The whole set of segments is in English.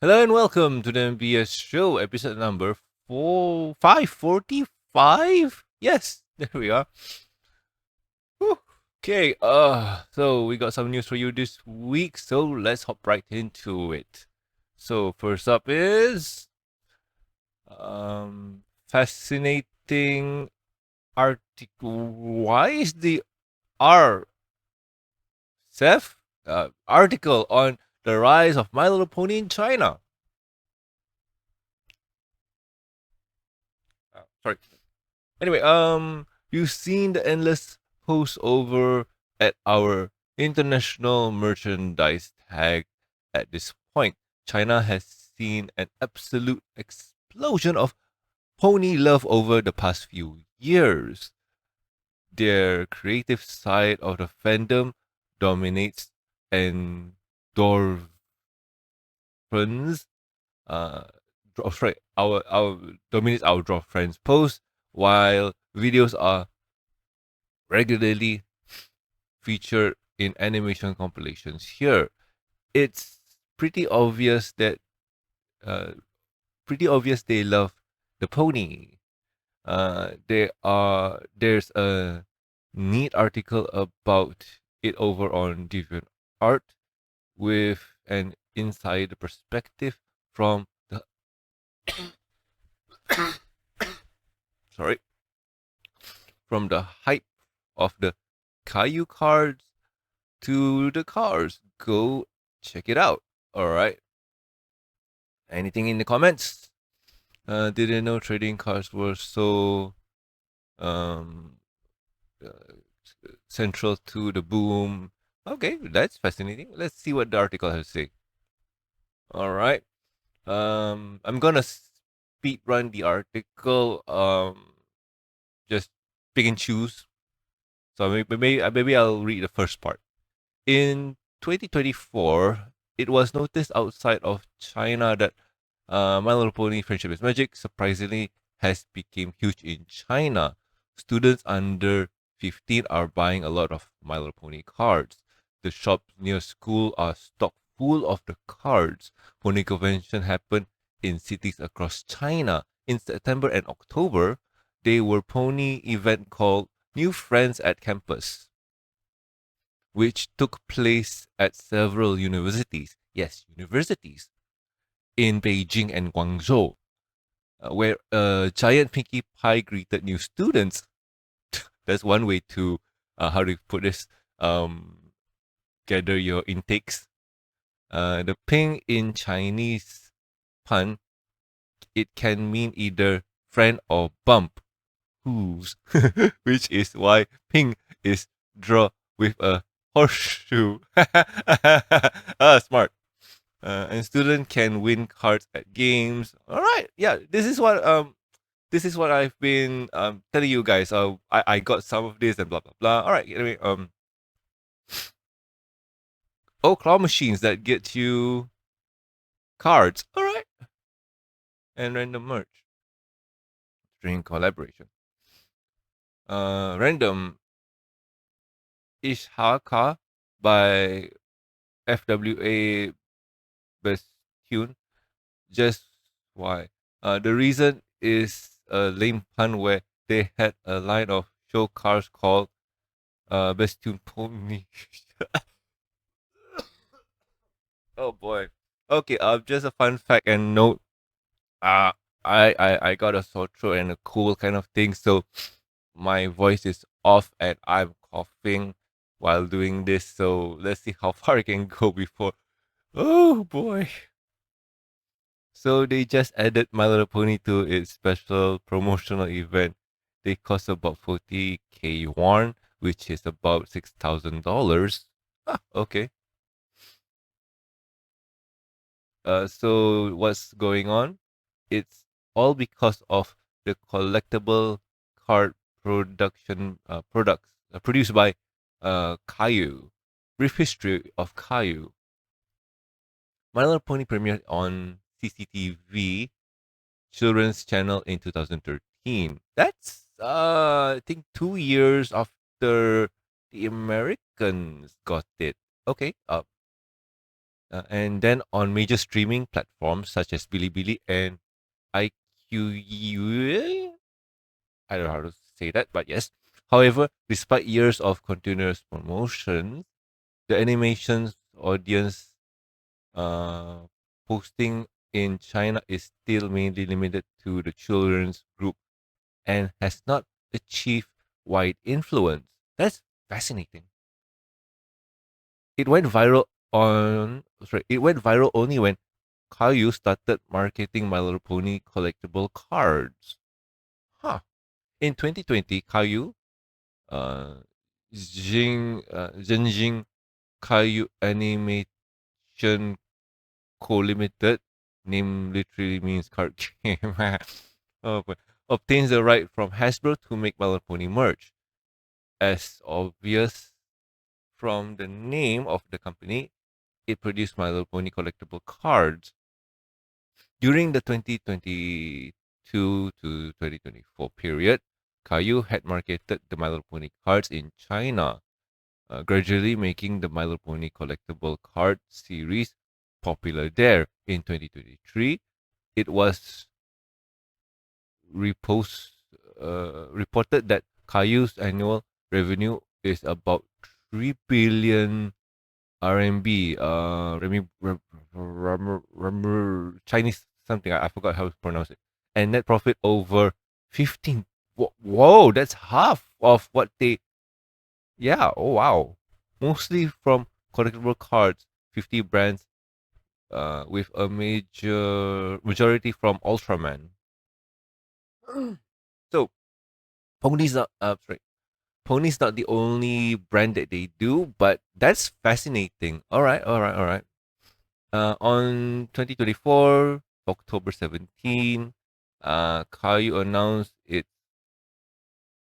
Hello and welcome to the MBS Show, episode number 545. Yes, there we are. Whew. Okay, so we got some news for you this week, so let's hop right into it. So first up is fascinating article. Why is the R Seth article on the rise of My Little Pony in China? Sorry. Anyway, you've seen the endless posts over at our international merchandise tag at this point. China has seen an absolute explosion of pony love over the past few years. Their creative side of the fandom dominates endorphins. Uh, sorry, our dominates our draw friends posts while videos are regularly featured in animation compilations here. It's pretty obvious that uh, pretty obvious they love the pony. There's a neat article about it over on DeviantArt with an inside perspective from the sorry from the hype of the Caillou cards to the cars. Go check it out. All right. Anything in the comments? Didn't know trading cards were so um, uh, central to the boom. Okay, that's fascinating. Let's see what the article has to say. All right. I'm gonna speed run the article. Just pick and choose. So maybe I'll read the first part. In 2024, it was noticed outside of China that My Little Pony Friendship is Magic surprisingly has become huge in China. Students under 15 are buying a lot of My Little Pony cards. The shops near school are stocked full of the cards. Pony convention happened in cities across China. In September and October, there were pony event called New Friends at Campus, which took place at several universities. Yes, universities in Beijing and Guangzhou, where a giant Pinkie Pie greeted new students. That's one way to, how do you put this, gather your intakes. The ping in Chinese pun, it can mean either friend or bump, hooves, which is why ping is draw with a horseshoe. Smart. And student can win cards at games. All right, yeah, this is what I've been telling you guys. I got some of this and blah blah blah. All right, anyway, claw machines that get you cards. All right, and random merch, string collaboration. Random Ishaka by FWA Best Tune. Just why? The reason is a lame pun where they had a line of show cars called Best Tune Pony. Oh boy. Okay, just a fun fact and note. Uh I got a sore throat and a cool kind of thing, so my voice is off and I'm coughing while doing this. So let's see how far I can go before. Oh boy. So they just added My Little Pony to its special promotional event. They cost about 40k yuan, which is about $6,000. Ah, okay. So what's going on? It's all because of the collectible card production products produced by Caillou. Brief history of Caillou. My Little Pony premiered on CCTV Children's Channel in 2013. That's I think 2 years after the Americans got it. Okay. And then on major streaming platforms such as Bilibili and IQU. I don't know how to say that, but yes. However, despite years of continuous promotions, the animation's audience uh, posting in China is still mainly limited to the children's group and has not achieved wide influence. That's fascinating. It went viral it went viral only when Caillou started marketing My Little Pony collectible cards. Huh. In 2020, Caillou, uh, Zhenjing Caillou Animation Co. Limited, name literally means card game, oh, boy, obtains the right from Hasbro to make My Little Pony merch. As obvious from the name of the company, it produced My Little Pony collectible cards. During the 2022 to 2024 period, Caillou had marketed the My Little Pony cards in China, gradually making the My Little Pony collectible card series popular there. In 2023, it was repost, reported that Caillou's annual revenue is about 3 billion RMB, Chinese something. I forgot how to pronounce it. And net profit over 15. Whoa, that's half of what they. Yeah, oh wow. Mostly from collectible cards, 50 brands, with a majority from Ultraman. So, Pony's not, Pony's not the only brand that they do, but that's fascinating. All right, all right, all right. On 2024, October 17, Caillou announced it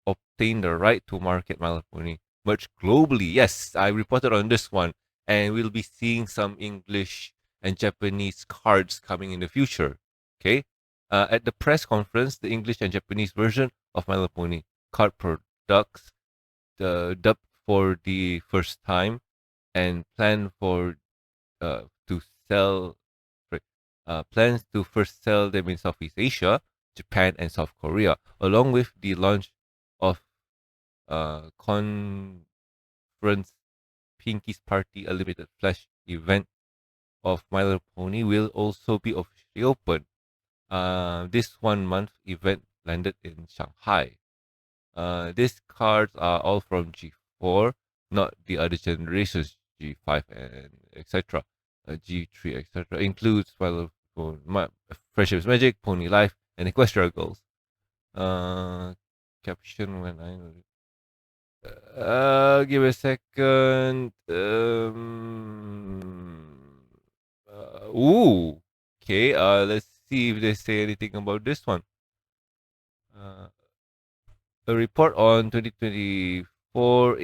obtained the right to market My Little Pony merch globally. Yes, I reported on this one, and we'll be seeing some English and Japanese cards coming in the future. Okay. At the press conference, the English and Japanese version of My Little Pony card products dubbed for the first time and plan for to sell sorry, plans to first sell them in Southeast Asia, Japan, and South Korea, along with the launch of conference Pinky's Party, a limited flash event of My Little Pony, will also be officially open. This 1 month event landed in Shanghai. These cards are all from G4, not the other generations, G5 and etc. G3, etc. Includes Friendship's Magic, Pony Life, and Equestria Girls. Uh, Caption when I know. Give me a second. Ooh. Okay. Let's see if they say anything about this one. Uh, a report on 2024,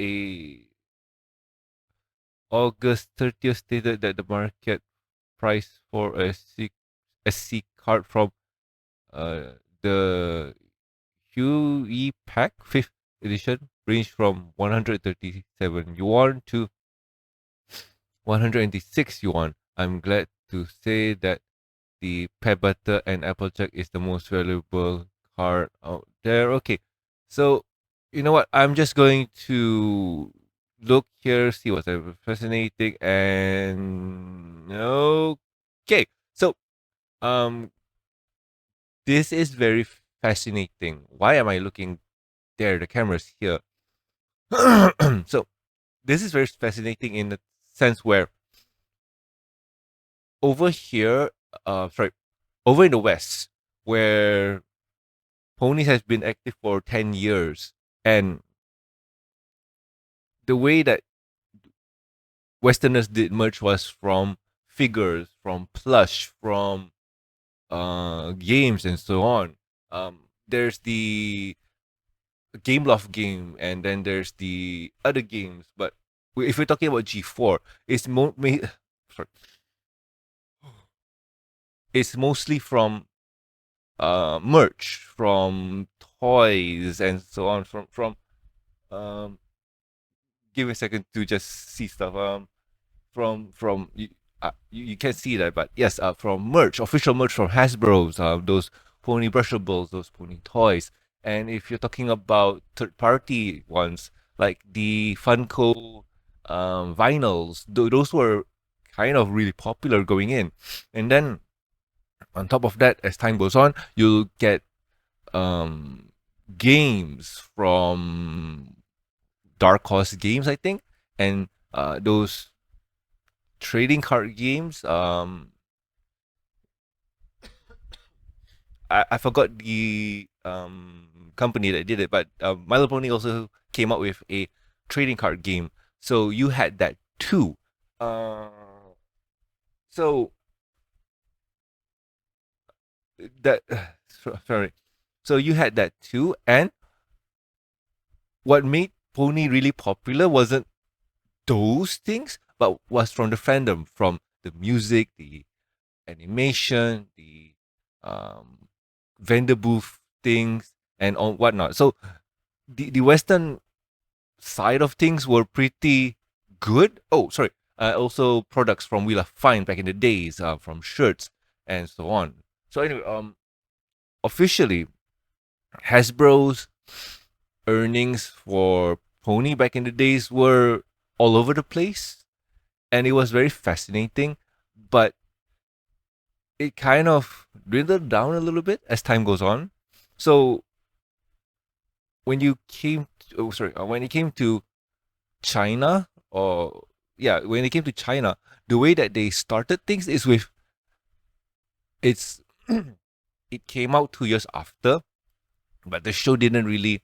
August 30th stated that the market price for a SC card from the QE Pack 5th edition ranged from 137 yuan to 186 yuan. I'm glad to say that the Peanut Butter and Applejack is the most valuable card out there. Okay, so you know what? I'm just going to look here, see what's fascinating, and okay. So um, this is very fascinating. Why am I looking there? The camera's here. So this is very fascinating in the sense where over here, sorry, over in the West, where Pony has been active for 10 years. And the way that Westerners did merch was from figures, from plush, from games, and so on. There's the Game Loft game, and then there's the other games. But if we're talking about G4, it's, sorry, it's mostly from merch, from toys, and so on. Um, give me a second to just see stuff. From you can't see that, but yes, from merch, official merch from Hasbro's, those pony brushables, those pony toys. And if you're talking about third party ones, like the Funko vinyls, those were kind of really popular going in. And then on top of that, as time goes on, you'll get um, games from Dark Horse Games, I think, and those trading card games. I forgot the company that did it, but MandoPony also came up with a trading card game. So you had that too. Uh, so that sorry. So you had that too, and what made Pony really popular wasn't those things, but was from the fandom, from the music, the animation, the um, vendor booth things, and on whatnot. So the Western side of things were pretty good. Oh, sorry. Also products from Wheel of Fine back in the days, from shirts and so on. So anyway, officially, Hasbro's earnings for Pony back in the days were all over the place, and it was very fascinating. But it kind of dwindled down a little bit as time goes on. So when you came, when it came to China, or yeah, when it came to China, the way that they started things is with it's it came out 2 years after, but the show didn't really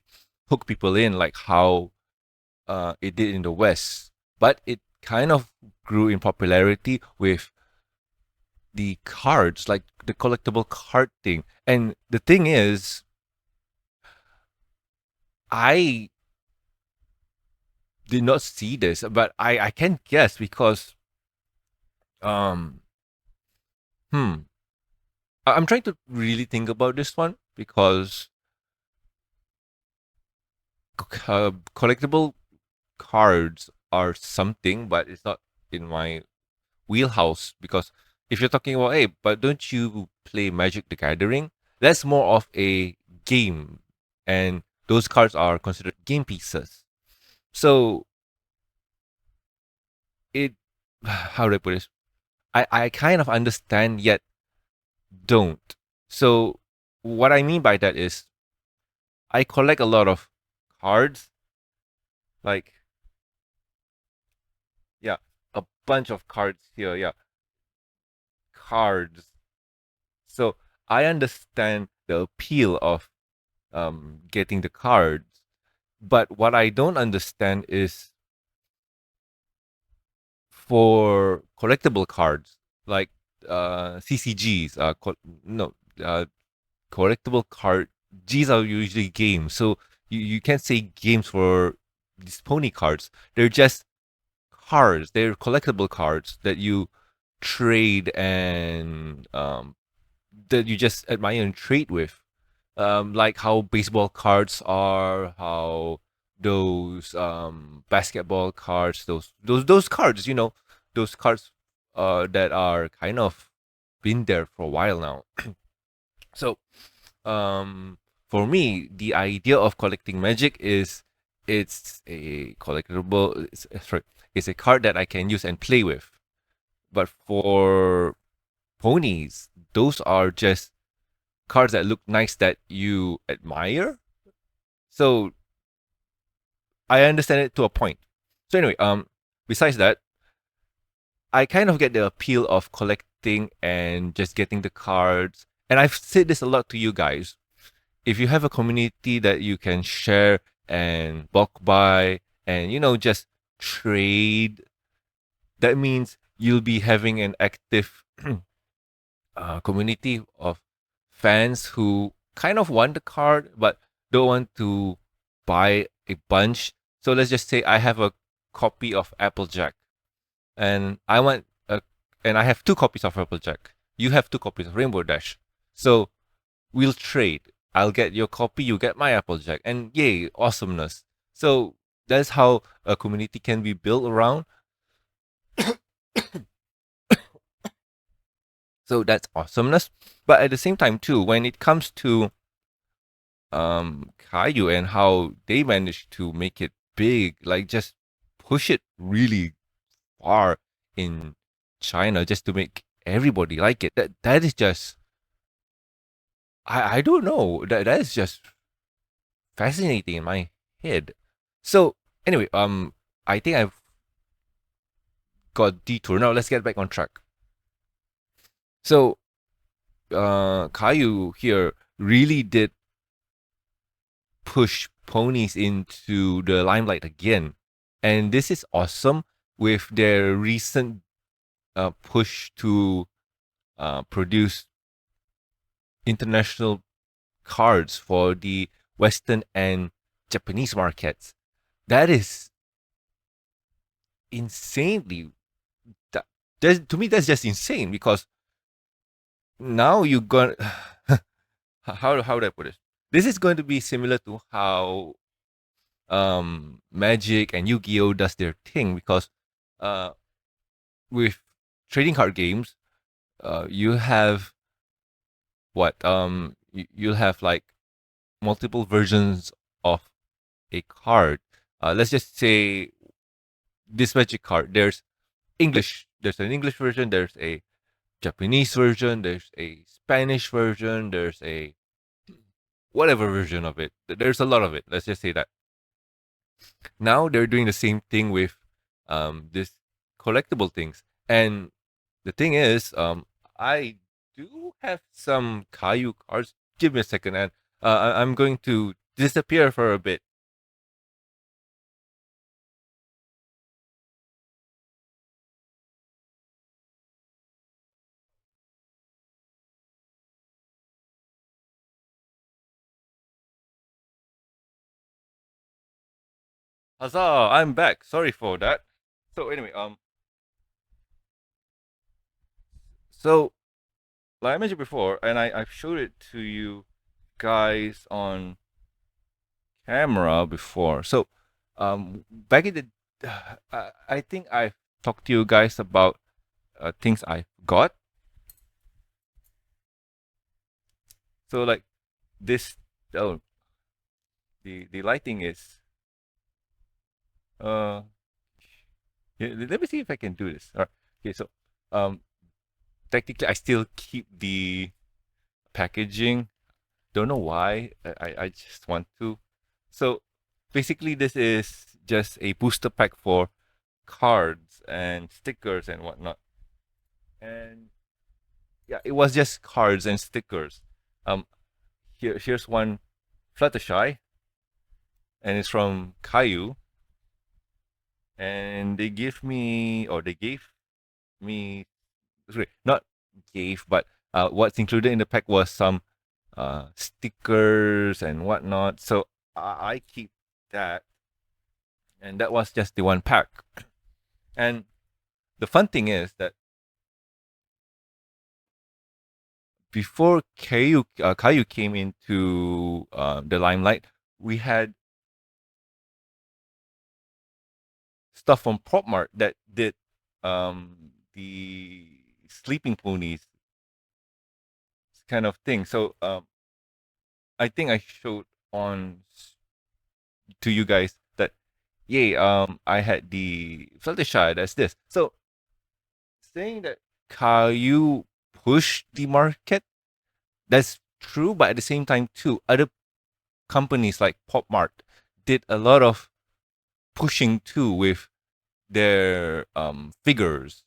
hook people in like how it did in the West. But it kind of grew in popularity with the cards, like the collectible card thing. And the thing is, I did not see this, but I can guess because um hmm I'm trying to really think about this one because collectible cards are something, but it's not in my wheelhouse. Because if you're talking about, hey, but don't you play Magic the Gathering? That's more of a game, and those cards are considered game pieces. So it, how do I put this? I kind of understand yet don't. So what I mean by that is I collect a lot of cards, like yeah, a bunch of cards here, yeah, cards. So I understand the appeal of getting the cards, but what I don't understand is for collectible cards like CCGs, no, uh, collectible card. G's are usually games, so you can't say games for these pony cards. They're just cards. They're collectible cards that you trade and that you just admire and trade with. Like how baseball cards are, how those basketball cards, those cards, those cards that are kind of been there for a while now. So for me, the idea of collecting magic is it's a collectible. Sorry, it's a card that I can use and play with. But for ponies, those are just cards that look nice that you admire. So I understand it to a point. So anyway, besides that, I kind of get the appeal of collecting and just getting the cards. And I've said this a lot to you guys. If you have a community that you can share and bulk buy and just trade, that means you'll be having an active community of fans who kind of want the card but don't want to buy a bunch. So let's just say I have a copy of Applejack, and I have two copies of Applejack. You have two copies of Rainbow Dash. So we'll trade. I'll get your copy, you get my Applejack, and yay, awesomeness. So that's how a community can be built around. So that's awesomeness. But at the same time, too, when it comes to Caillou and how they managed to make it big, like just push it really far in China just to make everybody like it. That is just I don't know. That is just fascinating in my head. So anyway, I think I've got detour. Now let's get back on track. So Caillou here really did push ponies into the limelight again. And this is awesome with their recent push to produce international cards for the Western and Japanese markets. That is insanely. To me, that's just insane because now you're going. How do I put it? This is going to be similar to how Magic and Yu-Gi-Oh does their thing because uh, with trading card games, you have what you'll have like multiple versions of a card. Let's just say this Magic card. There's English. There's an English version. There's a Japanese version. There's a Spanish version. There's a whatever version of it. There's a lot of it. Let's just say that. Now they're doing the same thing with this collectible things. And the thing is, I do have some Caillou cards. Give me a second, and I'm going to disappear for a bit. Huzzah! I'm back. Sorry for that. So anyway, so like I mentioned before, and I've showed it to you guys on camera before. So, back in the, I think I've talked to you guys about things I got. So like this, oh, the lighting is uh, yeah, let me see if I can do this. All right. Okay, so um, technically I still keep the packaging. Don't know why. I just want to. So basically, this is just a booster pack for cards and stickers and whatnot. And yeah, it was just cards and stickers. Um, here's one Fluttershy, and it's from Caillou. And they gave me, sorry, not gave, but what's included in the pack was some stickers and whatnot. So I keep that, and that was just the one pack. And the fun thing is that before Caillou came into the limelight, we had stuff from Prop Mart that did the sleeping ponies kind of thing. So I think I showed on to you guys that yay, I had the Fluttershy, that's this. So saying that Caillou pushed the market, that's true, but at the same time too, other companies like Pop Mart did a lot of pushing too with their figures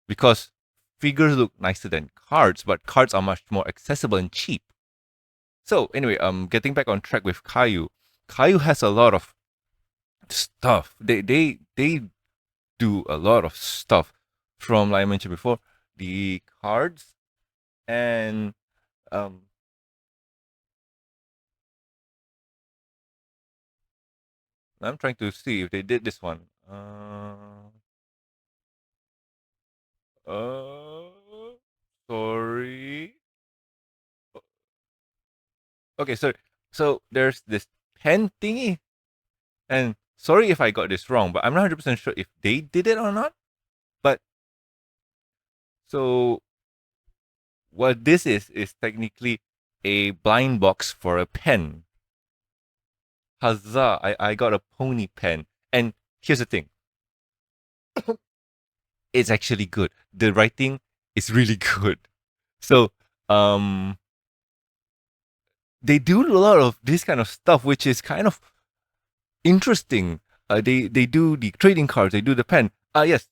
because figures look nicer than cards, but cards are much more accessible and cheap. So anyway, getting back on track with Caillou. Caillou has a lot of stuff. They do a lot of stuff from, like I mentioned before, the cards and um I'm trying to see if they did this one. Uh sorry. Okay, so there's this pen thingy, and sorry if I got this wrong, but I'm not 100% sure if they did it or not. But so what this is technically a blind box for a pen. Huzzah! I got a pony pen. And here's the thing. It's actually good. The writing is really good. So they do a lot of this kind of stuff, which is kind of interesting. They do the trading cards, they do the pen. Yes.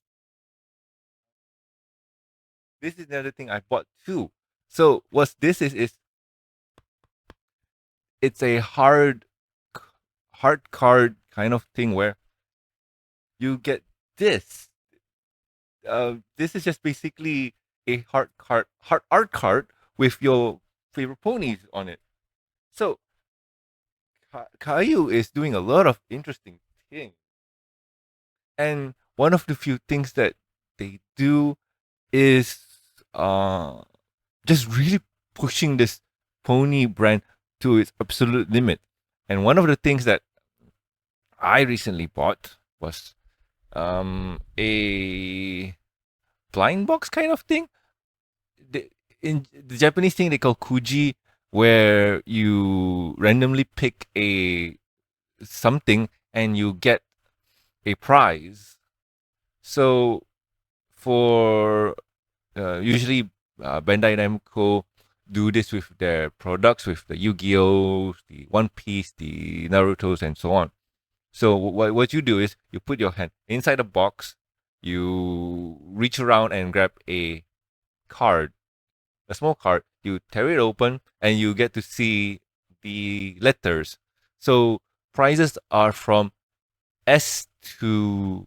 This is another thing I bought too. So what this is it's a hard card kind of thing where you get this. This is just basically a hard art card with your favorite ponies on it. So Caillou is doing a lot of interesting things. And one of the few things that they do is just really pushing this pony brand to its absolute limit. And one of the things that I recently bought was a blind box kind of thing. In the Japanese thing they call kuji, where you randomly pick a something and you get a prize. So for usually Bandai Namco do this with their products, with the Yu-Gi-Oh, the One Piece, the Naruto's, and so on. So what you do is you put your hand inside a box, you reach around and grab a card, a small card, you tear it open, and you get to see the letters. So prizes are from S to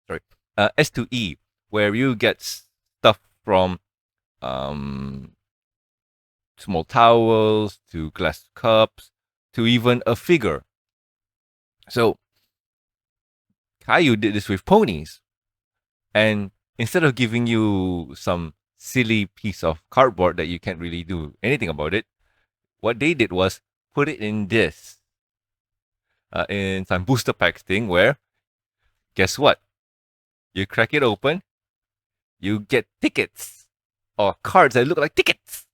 sorry, S to E, where you get stuff from small towels to glass cups to even a figure. So Caillou did this with ponies, and instead of giving you some silly piece of cardboard that you can't really do anything about it, what they did was put it in this, in some booster packs thing where, guess what? You crack it open, you get tickets or cards that look like tickets.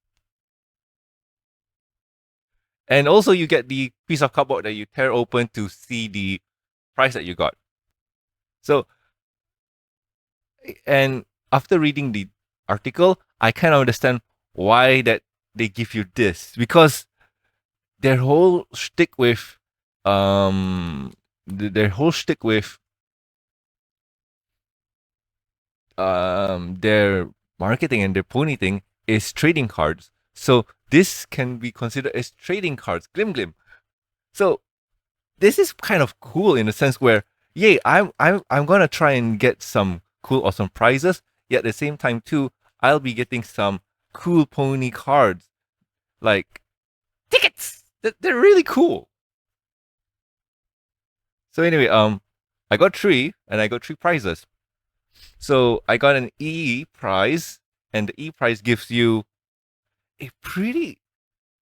And also you get the piece of cardboard that you tear open to see the price that you got. So, and after reading the article, I kind of understand why that they give you this, because their whole shtick with their whole shtick with their marketing and their pony thing is trading cards. So this can be considered as trading cards, glim glim. So this is kind of cool in a sense where, yay, I'm gonna try and get some cool awesome prizes. Yet at the same time too, I'll be getting some cool pony cards, like tickets. They're really cool. So anyway, I got three prizes. So I got an E prize, and the E prize gives you a pretty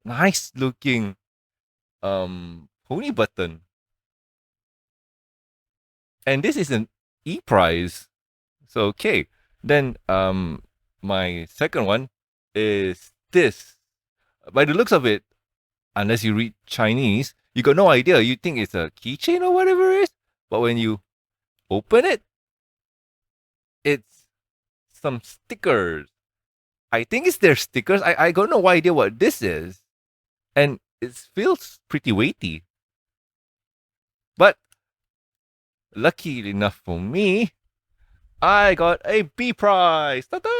nice looking pony button. And this is an E prize. So okay. Then my second one is this. By the looks of it, unless you read Chinese, you got no idea. You think it's a keychain or whatever it is. But when you open it, it's some stickers. I think it's their stickers. I got no idea what this is. And it feels pretty weighty. But lucky enough for me, I got a B prize. Ta-da!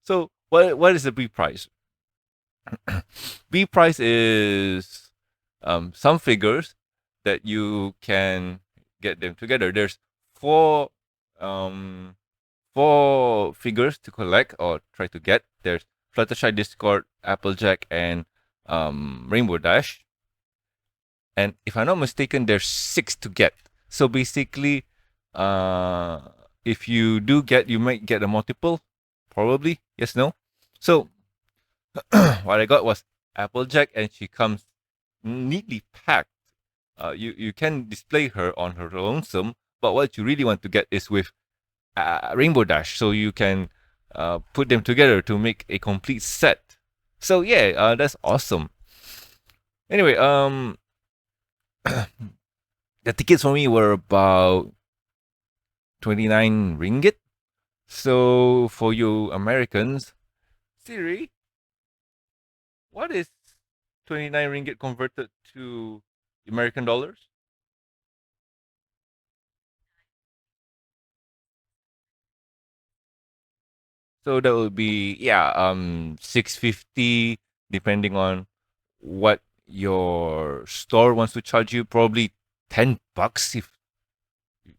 So what is the B prize? B prize is some figures that you can get them together. There's four figures to collect or try to get. There's Fluttershy, Discord, Applejack, and Rainbow Dash. And if I'm not mistaken, there's 6 to get. So basically, if you do get, you might get a multiple, probably. Yes, no. So what I got was Applejack, and she comes neatly packed. You can display her on her lonesome, but what you really want to get is with Rainbow Dash, so you can put them together to make a complete set. So yeah, that's awesome. Anyway, the tickets for me were about 29 ringgit. So for you Americans, Siri, what is 29 ringgit converted to American dollars? So that would be, yeah, 650, depending on what your store wants to charge you. Probably $10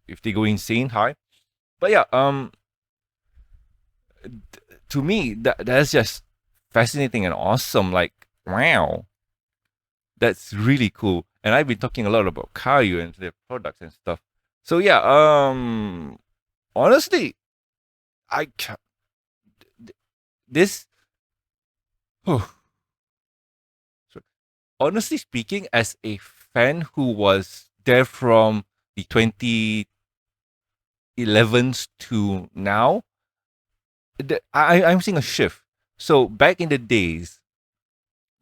if they go insane high. But yeah, to me that's just fascinating and awesome. Like, wow, that's really cool. And I've been talking a lot about Caillou and their products and stuff. So yeah, honestly, I this. Oh, so honestly speaking, as a fan who was there from the 2011s to now, I'm seeing a shift. So back in the days,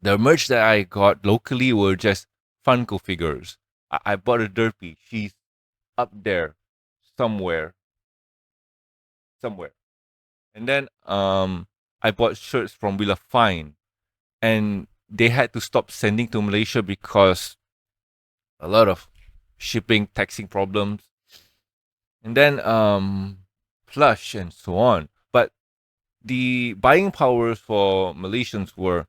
the merch that I got locally were just Funko figures. I bought a Derpy. She's up there somewhere, somewhere. And then I bought shirts from Willa Fine, and they had to stop sending to Malaysia because a lot of shipping, taxing problems, and then plush and so on. But the buying powers for Malaysians were,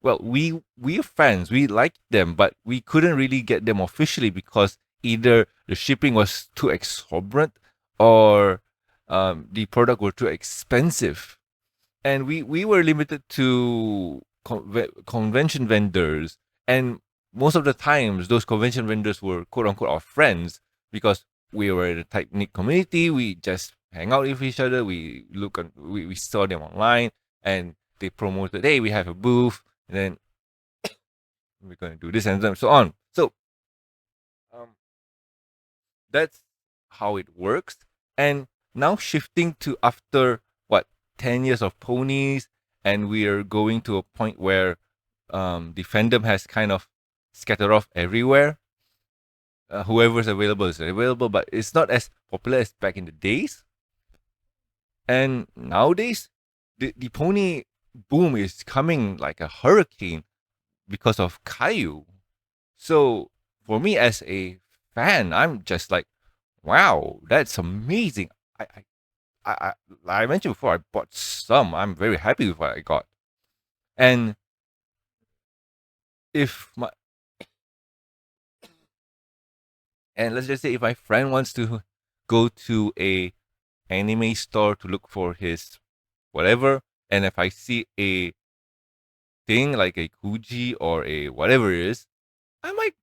well, we're fans, we liked them, but we couldn't really get them officially because either the shipping was too exorbitant or the product were too expensive, and we were limited to convention vendors, and most of the times those convention vendors were quote unquote our friends because we were in a tight knit community. We just hang out with each other. We saw them online, and they promoted, hey, we have a booth, and then we're going to do this and so on. So um, that's how it works. And now shifting to after what 10 years of ponies, and we are going to a point where the fandom has kind of scattered off everywhere. Whoever's available is available, but it's not as popular as back in the days. And nowadays, the pony boom is coming like a hurricane because of Caillou. So for me as a fan, I'm just like, wow, that's amazing. I I I, I mentioned before, I bought some. I'm very happy with what I got. And if my and let's just say if my friend wants to go to a anime store to look for his whatever, and if I see a thing like a Kuji or a whatever it is, I might,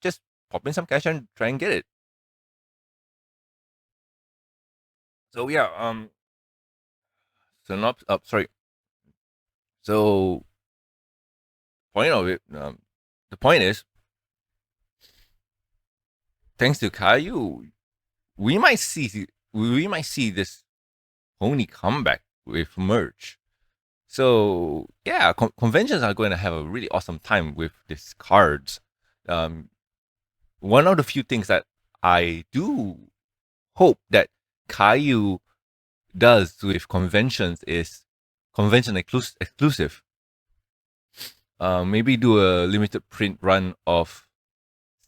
just pop in some cash and try and get it. So yeah, sorry. So point of it, the point is, thanks to Caillou, we might see this pony comeback with merch. So yeah, conventions are going to have a really awesome time with these cards. Um, One of the few things that I do hope that Caillou does with conventions is convention exclusive. Maybe do a limited print run of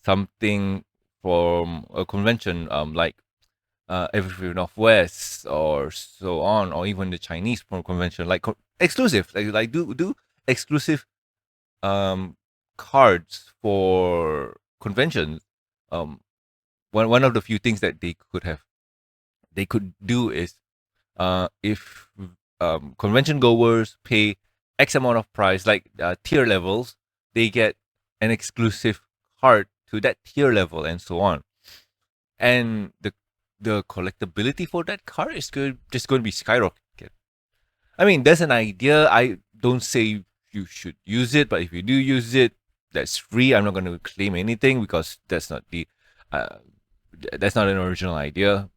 something from a convention, like Everything Northwest or so on, or even the Chinese convention, like exclusive, like do exclusive um cards for conventions. Um, one of the few things that they could do is, if convention goers pay X amount of price, like tier levels, they get an exclusive card to that tier level and so on. And the collectability for that card is just going to be skyrocket. I mean, there's an idea. I don't say you should use it, but if you do use it, that's free. I'm not going to claim anything because uh, that's not an original idea.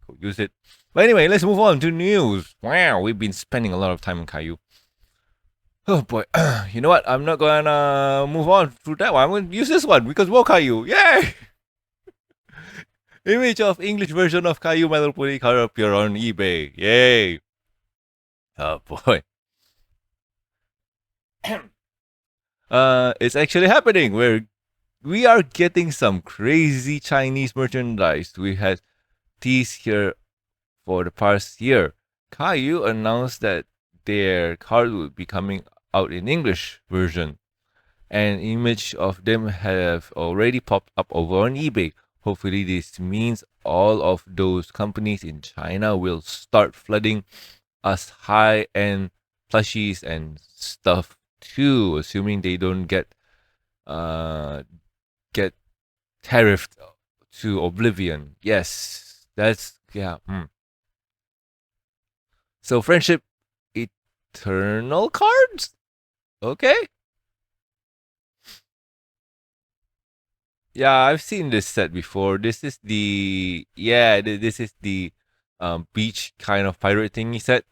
go use it. But anyway, let's move on to news. Wow, we've been spending a lot of time on Caillou. Oh boy, you know what? I'm not gonna move on through that one. I'm gonna use this one because more Caillou. Yay! Image of English version of Caillou MandoPony car appear on eBay. Yay! Oh boy. It's actually happening. We are getting some crazy Chinese merchandise. We had teased here for the past year. Caillou announced that their card will be coming out in English version. An image of them have already popped up over on eBay. Hopefully, this means all of those companies in China will start flooding us high-end plushies and stuff too, assuming they don't get tariffed to oblivion. Yes, that's yeah. So friendship eternal cards? Okay. Yeah, I've seen this set before. This is the this is the beach kind of pirate thingy set.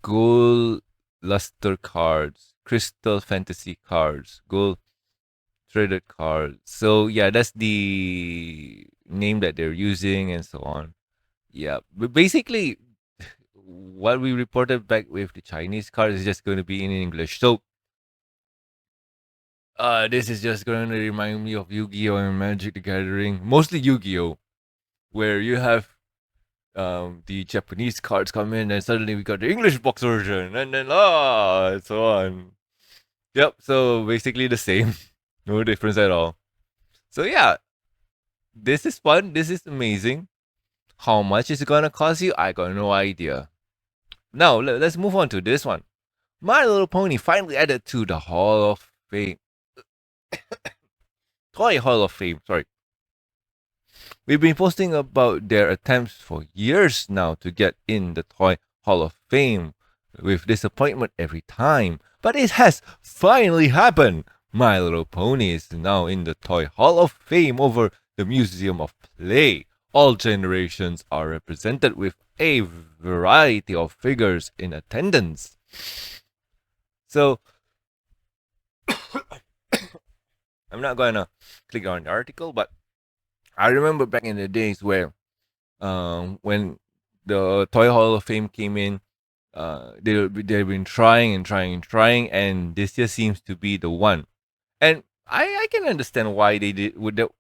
Gold luster cards, crystal fantasy cards, gold threaded cards. So yeah, that's the name that they're using and so on. Yeah, but basically, what we reported back with the Chinese cards is just going to be in English. So, this is just going to remind me of Yu-Gi-Oh and Magic the Gathering, mostly Yu-Gi-Oh, where you have the Japanese cards come in, and suddenly we got the English box version, and then and so on. Yep. So basically the same, no difference at all. So yeah, this is fun. This is amazing. How much is it gonna cost you? I got no idea. Now let's move on to this one. My Little Pony finally added to the Hall of Fame. Toy Hall of Fame, sorry. We've been posting about their attempts for years now to get in the Toy Hall of Fame, with disappointment every time. But it has finally happened. My Little Pony is now in the Toy Hall of Fame over the Museum of Play. All generations are represented with a variety of figures in attendance. So, I'm not gonna click on the article, but I remember back in the days where, when the Toy Hall of Fame came in, they've been trying and trying and trying, and this just seems to be the one. And I can understand why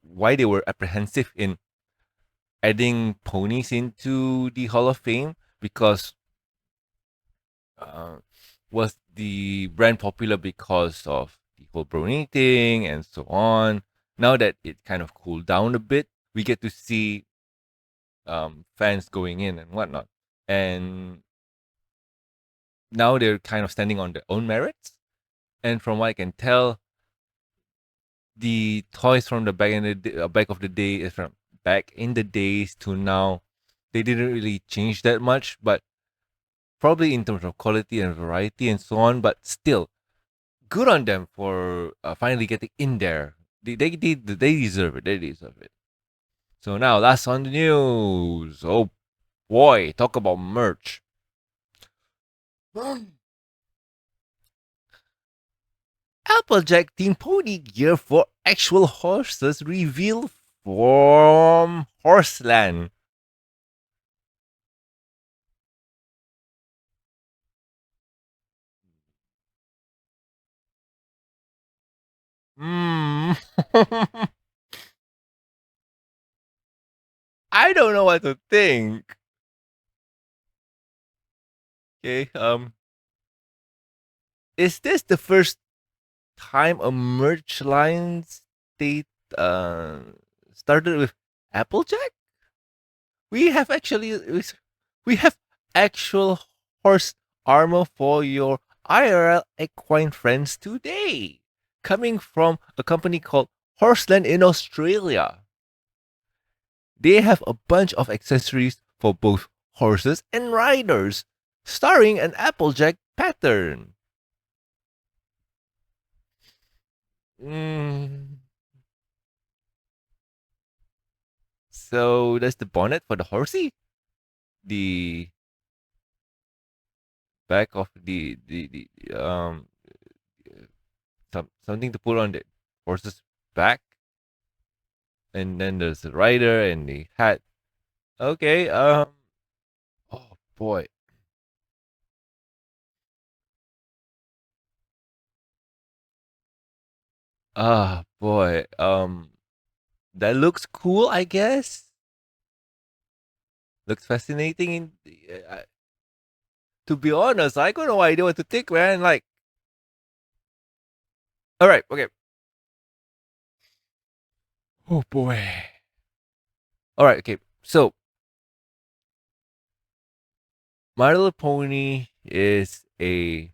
why they were apprehensive in adding ponies into the Hall of Fame, because uh, was the brand popular because of the whole brony thing and so on. Now that it kind of cooled down a bit, we get to see fans going in and whatnot. And now they're kind of standing on their own merits. And from what I can tell, the toys from the back of the day is from back in the days to now. They didn't really change that much, but probably in terms of quality and variety and so on. But still, good on them for finally getting in there. They deserve it. They deserve it. So now, last on the news. Oh boy, talk about merch. Applejack Team Pony gear for actual horses revealed from Horseland. Hmm. I don't know what to think. Okay. Is this the first time a merch line state started with Applejack? We have actually we have actual horse armor for your IRL equine friends today, coming from a company called Horseland in Australia. They have a bunch of accessories for both horses and riders, starring an Applejack pattern. Mm, so that's the bonnet for the horsey. The back of the something to put on the horse's back, and then there's the rider and the hat. Okay. Oh boy. Ah boy. That looks cool. I guess looks fascinating. To be honest, I got no idea what to think, man. Like, all right, okay. Oh boy. All right, okay. So, My Little Pony is a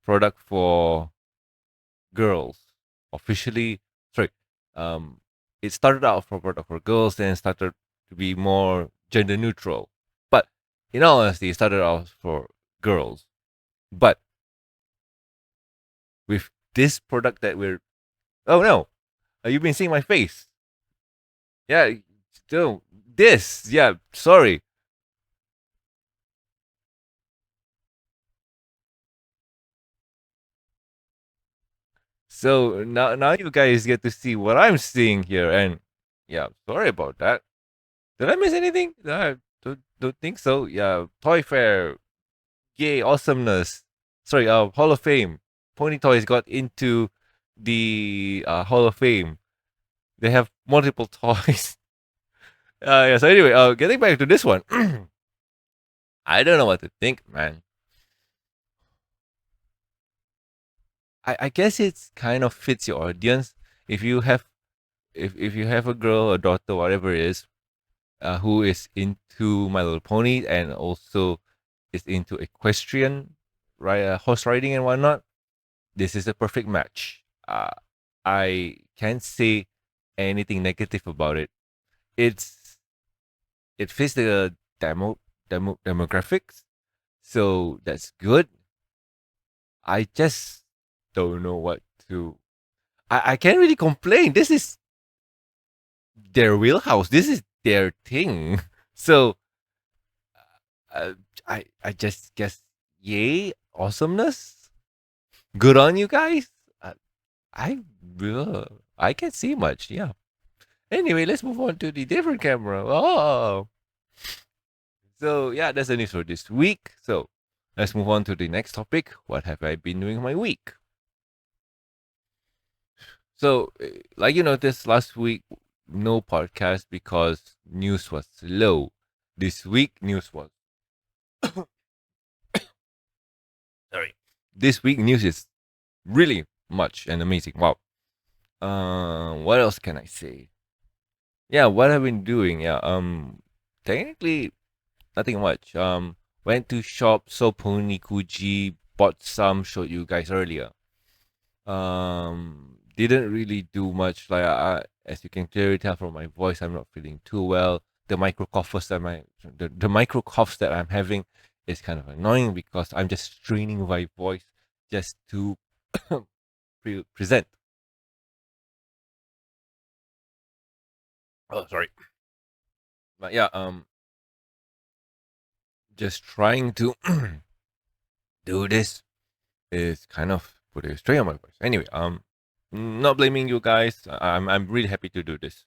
product for girls. Officially, sorry. Um, it started out for product for girls, then started to be more gender neutral. But in all honesty, it started out for girls. But with this product that we're, oh no, you've been seeing my face. Yeah, still this. Yeah, sorry. So now you guys get to see what I'm seeing here, and yeah, sorry about that. Did I miss anything? I don't think so. Yeah, Toy Fair, yay, awesomeness. Sorry, Hall of Fame. Pony Toys got into the Hall of Fame. They have multiple toys. Yeah. So anyway, getting back to this one, I don't know what to think, man. I guess it's kind of fits your audience. If you have if you have a girl, a daughter, whatever it is, who is into My Little Pony and also is into equestrian, right, horse riding and whatnot, this is a perfect match. I can't say anything negative about it. It's it fits the demographics, so that's good. I just don't know what to. I can't really complain. This is their wheelhouse. This is their thing. So uh, I just guess yay awesomeness. Good on you guys. I I can't see much. Yeah. Anyway, let's move on to the different camera. Oh, so yeah, that's the news for this week. So let's move on to the next topic. What have I been doing my week? So, like you noticed last week, no podcast because news was slow. This week, news was sorry. This week, news is really much and amazing. Wow. What else can I say? Yeah, what I've been doing. Yeah. Technically, nothing much. Went to shop, saw Pony Kuji, bought some, showed you guys earlier. Didn't really do much. Like as you can clearly tell from my voice, I'm not feeling too well. The micro coughs that the micro coughs that I'm having is kind of annoying because I'm just straining my voice just to present. Oh, sorry, but yeah, just trying to do this is kind of put a strain on my voice. Anyway, not blaming you guys. I'm really happy to do this.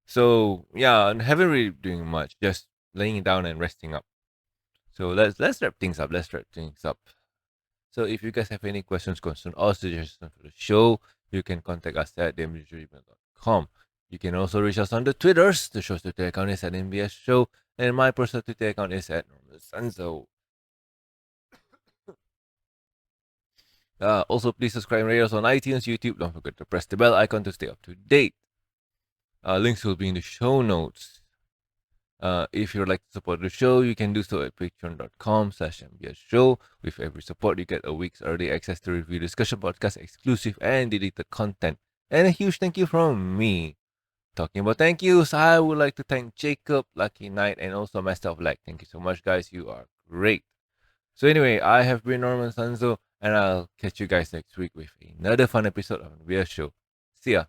So yeah, I haven't really doing much. Just laying down and resting up. So let's wrap things up. Let's wrap things up. So if you guys have any questions, concerns, or suggestions for the show, you can contact us at themgmail.com. You can also reach us on the Twitters. The show's Twitter account is at MBS Show, and my personal Twitter account is at Sanzo. Also, please subscribe and rate us on iTunes, YouTube. Don't forget to press the bell icon to stay up to date. Links will be in the show notes. If you'd like to support the show, you can do so at patreon.com/MBS Show. With every support, you get a week's early access to review discussion podcast, exclusive and deleted content. And a huge thank you from me. Talking about thank yous, I would like to thank Jacob, Lucky Knight, and also Master of Black. Thank you so much, guys. You are great. So anyway, I have been Norman Sanzo, And I'll catch you guys next week with another fun episode of MBS Show. See ya.